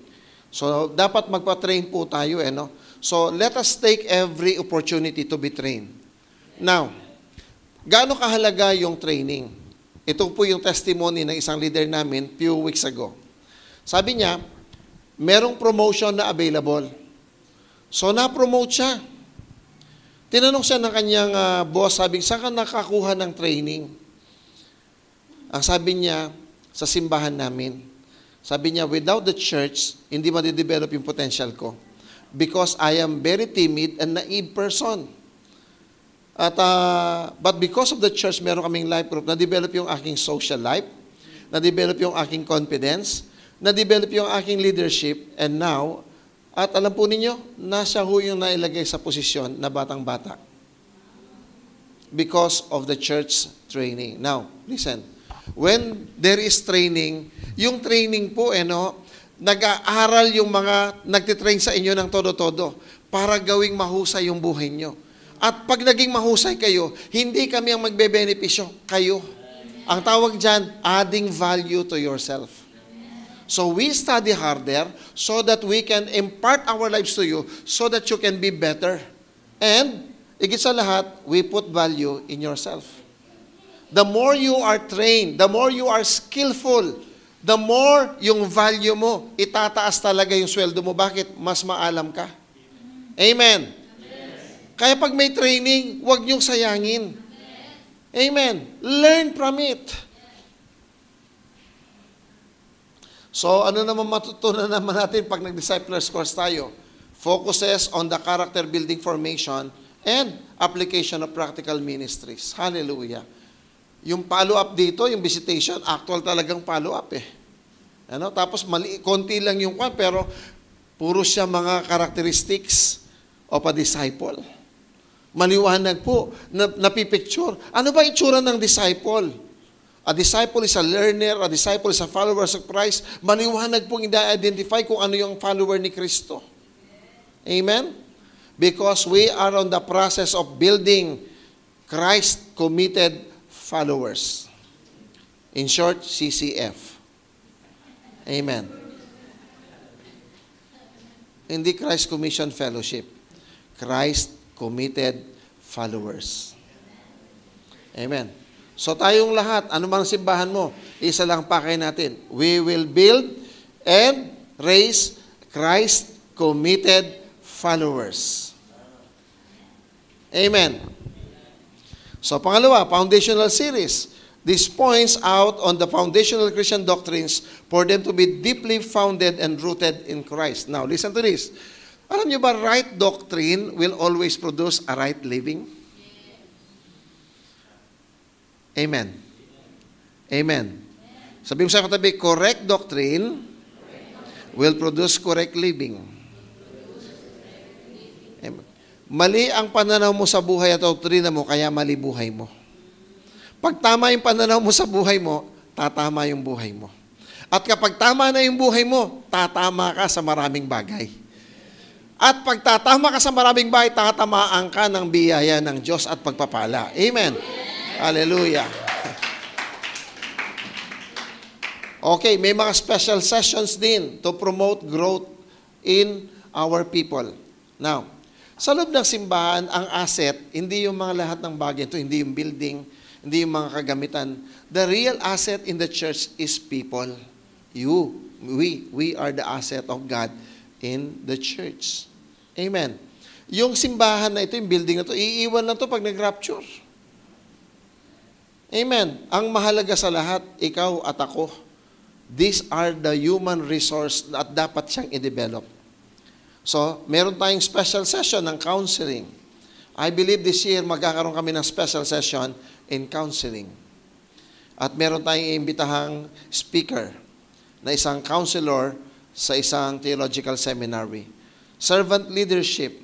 So, dapat magpa-train po tayo. So, let us take every opportunity to be trained. Now, gaano kahalaga yung training? Ito po yung testimony ng isang leader namin few weeks ago. Sabi niya, merong promotion na available. So, na-promote siya. Tinanong siya ng kanyang boss, sabi, saan ka nakakuha ng training? Ang sabi niya, sa simbahan namin. Sabi niya, without the church, hindi ma-develop yung potential ko. Because I am very timid and naive person. But because of the church, meron kaming life group, na-develop yung aking social life, na-develop yung aking confidence, na-develop yung aking leadership, and now, at alam po ninyo, nasa ho yung nailagay sa posisyon na batang-bata. Because of the church training. Now, listen. When there is training, yung training po, nag-aaral yung mga nagtitrain sa inyo ng todo-todo para gawing mahusay yung buhay nyo. At pag naging mahusay kayo, hindi kami ang magbe-benepisyo, kayo. Ang tawag dyan, adding value to yourself. So we study harder so that we can impart our lives to you so that you can be better. And, higit sa lahat, we put value in yourself. The more you are trained, the more you are skillful, the more yung value mo, itataas talaga yung sweldo mo. Bakit? Mas maalam ka. Amen. Kaya pag may training, huwag niyong sayangin. Amen. Learn from it. So, ano naman matutunan naman natin pag nag-disciples course tayo? Focuses on the character building formation and application of practical ministries. Hallelujah. Yung follow-up dito, yung visitation, actual talagang follow-up eh. Tapos konti lang yung pero puro siya mga characteristics of a disciple. Maliwanag po, napipicture. Ano ba itsura ng disciple? A disciple is a learner, a disciple is a follower of Christ. Maliwanag pong i-identify kung ano yung follower ni Kristo. Amen? Because we are on the process of building Christ-committed followers. In short, CCF. Amen. Hindi Christ Commission Fellowship. Christ-committed followers. Amen. So tayong lahat, anumang simbahan mo, isa lang pakay natin. We will build and raise Christ-committed followers. Amen. So pangalawa, foundational series. This points out on the foundational Christian doctrines for them to be deeply founded and rooted in Christ. Now, listen to this. Alam niyo ba, right doctrine will always produce a right living? Amen. Amen. Sabi mo sa katabi, correct doctrine will produce correct living. Amen. Mali ang pananaw mo sa buhay at doktrina mo, kaya mali buhay mo. Pag tama yung pananaw mo sa buhay mo, tatama yung buhay mo. At kapag tama na yung buhay mo, tatama ka sa maraming bagay. At pag tatama ka sa maraming bagay, tatamaan ka ng biyaya ng Diyos at pagpapala. Amen. Hallelujah. Okay, may mga special sessions din to promote growth in our people. Now, sa loob ng simbahan, ang asset, hindi yung mga lahat ng bagay ito, hindi yung building, hindi yung mga kagamitan. The real asset in the church is people. We are the asset of God in the church. Amen. Yung simbahan na ito, yung building na ito, iiwan na ito pag nag-rapture. Amen. Ang mahalaga sa lahat, ikaw at ako. These are the human resource at dapat siyang i-develop. So, meron tayong special session ng counseling. I believe this year magkakaroon kami ng special session in counseling. At meron tayong imbitahang speaker na isang counselor sa isang theological seminary. Servant leadership,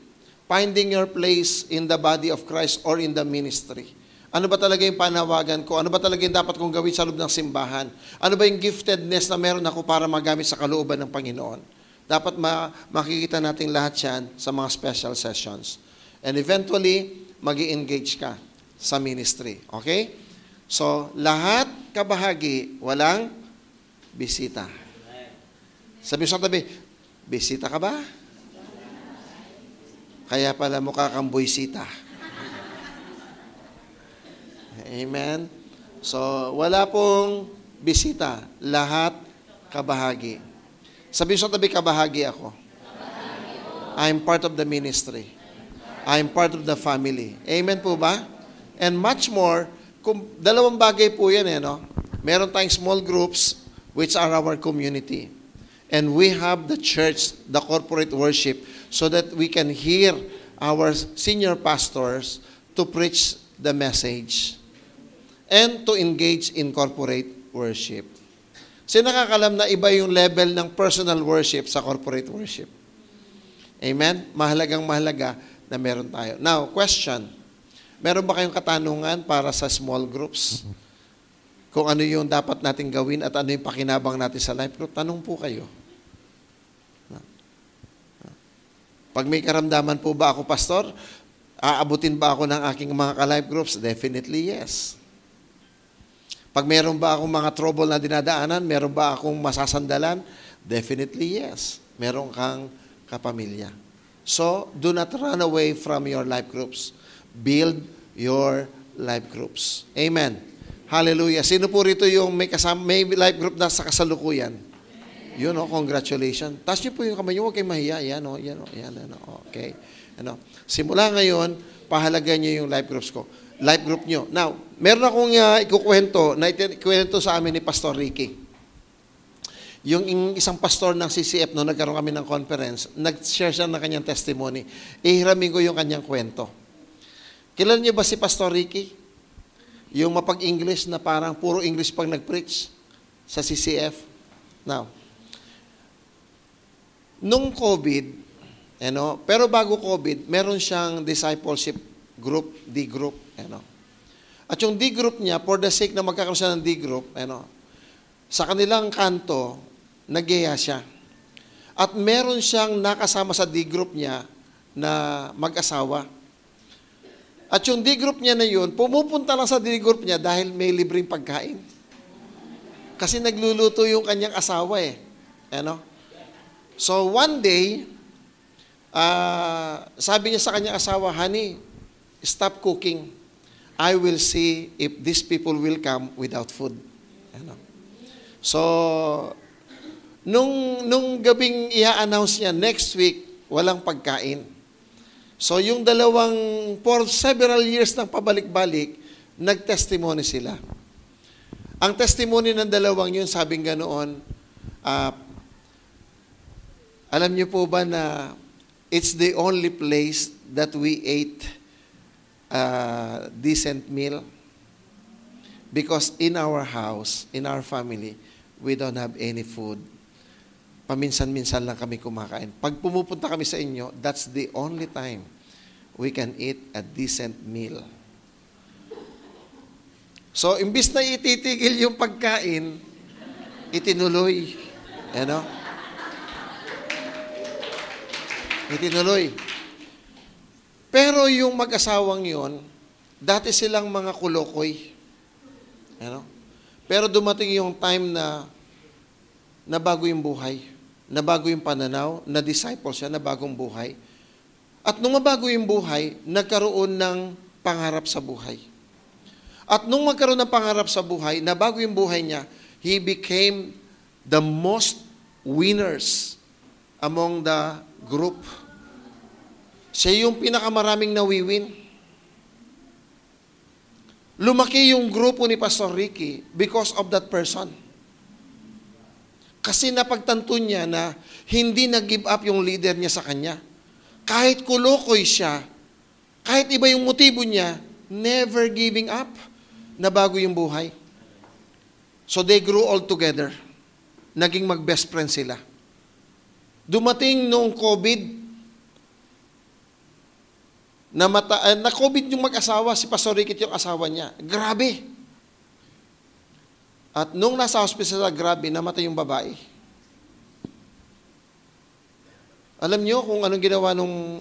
finding your place in the body of Christ or in the ministry. Ano ba talaga yung panawagan ko? Ano ba talaga yung dapat kong gawin sa loob ng simbahan? Ano ba yung giftedness na meron ako para magamit sa kalooban ng Panginoon? Dapat makikita natin lahat yan sa mga special sessions. And eventually, mag-i-engage ka sa ministry. Okay? So, lahat kabahagi, walang bisita. Sabi sa tabi, bisita ka ba? Kaya pala mukha kang buwisita. Amen? So, wala pong bisita. Lahat kabahagi. Sabi sa tabi, kabahagi ako. I'm part of the ministry. I'm part of the family. Amen po ba? And much more, dalawang bagay po yan Meron tayong small groups, which are our community. And we have the church, the corporate worship, so that we can hear our senior pastors to preach the message and to engage in corporate worship. Sino nakakalam na iba yung level ng personal worship sa corporate worship? Amen? Mahalagang mahalaga na meron tayo. Now, question. Meron ba kayong katanungan para sa small groups? Kung ano yung dapat natin gawin at ano yung pakinabang natin sa life group, tanong po kayo. Pag may karamdaman po ba ako, pastor, aabutin ba ako ng aking mga ka-life groups? Definitely yes. Pag meron ba akong mga trouble na dinadaanan, meron ba akong masasandalan? Definitely yes. Meron kang kapamilya. So, do not run away from your life groups. Build your life groups. Amen. Hallelujah. Sino po rito yung may life group na sa kasalukuyan? Yun, congratulations. Taas niyo po yung kamay niyo, huwag kayong mahiya. Yan, okay. Simula ngayon, pahalaga niyo yung life groups ko. Life group niyo. Now, meron akong ikukwento na ikukwento sa amin ni Pastor Ricky. Yung isang pastor ng CCF, no, nagkaroon kami ng conference, nag-share siya ng kanyang testimony. Ihiramin ko yung kanyang kwento. Kilala niyo ba si Pastor Ricky? Yung mapag-English na parang puro English pag nag-preach sa CCF. Now, nung COVID, pero bago COVID, meron siyang discipleship group, D group. At yung D group niya, for the sake na magkakaroon siya ng D group, sa kanilang kanto, nagyaya siya. At meron siyang nakasama sa D group niya na mag-asawa. At yung D group niya na yun, pumupunta lang sa D group niya dahil may libreng pagkain. Kasi nagluluto yung kanyang asawa eh. So one day, sabi niya sa kanyang asawa, honey, stop cooking. I will see if these people will come without food. So, nung gabing i-announce niya, next week, walang pagkain. So, yung dalawang, for several years ng pabalik-balik, nag-testimony sila. Ang testimony ng dalawang yun, sabing ganoon, alam niyo po ba na it's the only place that we ate a decent meal? Because in our house, in our family, we don't have any food. Paminsan-minsan lang kami kumakain. Pag pumupunta kami sa inyo, that's the only time we can eat a decent meal. So, imbis na ititigil yung pagkain, itinuloy. Itinuloy. Pero yung mag-asawang yon, dati silang mga kulokoy. Pero dumating yung time na nabago yung buhay, nabago yung pananaw, na-disciple siya, nabagong buhay. At nung mabago yung buhay, nagkaroon ng pangarap sa buhay. At nung magkaroon ng pangarap sa buhay, nabago yung buhay niya, he became the most winners among the group. Siya yung pinakamaraming nawiwin. Lumaki yung grupo ni Pastor Ricky because of that person. Kasi napagtanto niya na hindi nag-give up yung leader niya sa kanya. Kahit kulokoy siya, kahit iba yung motibo niya, never giving up. Nabago yung buhay. So they grew all together. Naging mag-best friend sila. Dumating nung COVID, na COVID yung mag-asawa, si Pastor Ricky yung asawa niya. Grabe. At nung nasa hospital, grabe, namatay yung babae. Alam niyo kung anong ginawa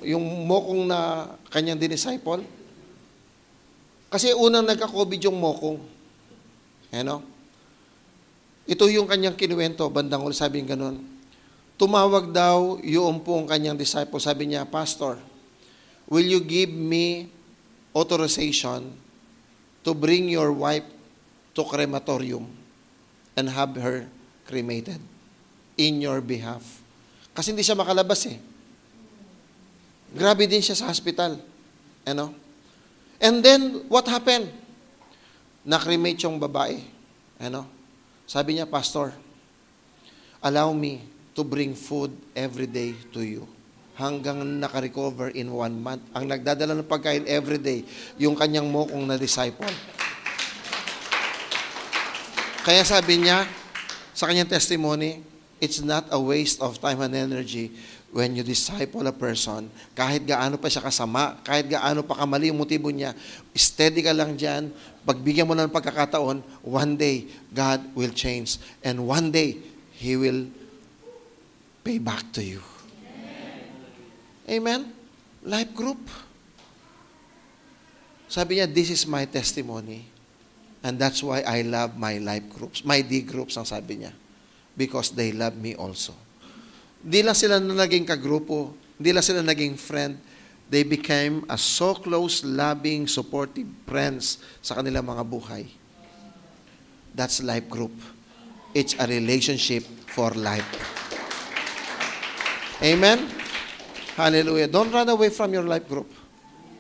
yung mokong na kanyang dinisciple? Kasi unang nagka-COVID yung mokong. Ito yung kanyang kinuwento, bandang huli, sabi ng ganun. Tumawag daw yung pong kanyang disciple, sabi niya, Pastor, will you give me authorization to bring your wife to crematorium and have her cremated in your behalf? Kasi hindi siya makalabas eh. Grabe din siya sa hospital. And then, what happened? Na-cremate yung babae. Sabi niya, Pastor, allow me to bring food every day to you. hanggang naka-recover in 1 month. Ang nagdadala ng pagkain everyday, yung kanyang mokong na disciple. Kaya sabi niya, sa kanyang testimony, it's not a waste of time and energy when you disciple a person, kahit gaano pa siya kasama, kahit gaano pa kamali yung motibo niya, steady ka lang dyan, pagbigyan mo ng pagkakataon, one day, God will change. And one day, He will pay back to you. Amen? Life group. Sabi niya, this is my testimony. And that's why I love my life groups. My D groups, ang sabi niya. Because they love me also. Hindi lang sila naging kagrupo, hindi lang sila naging friend, they became a so close, loving, supportive friends sa kanilang mga buhay. That's life group. It's a relationship for life. Amen? Hallelujah. Don't run away from your life group.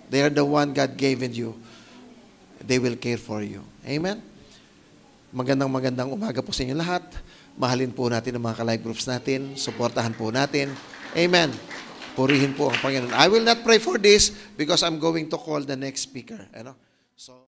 They are the one God gave you. They will care for you. Amen? Magandang umaga po sa inyo lahat. Mahalin po natin ang mga ka-life groups natin. Suportahan po natin. Amen. Purihin po ang Panginoon. I will not pray for this because I'm going to call the next speaker. So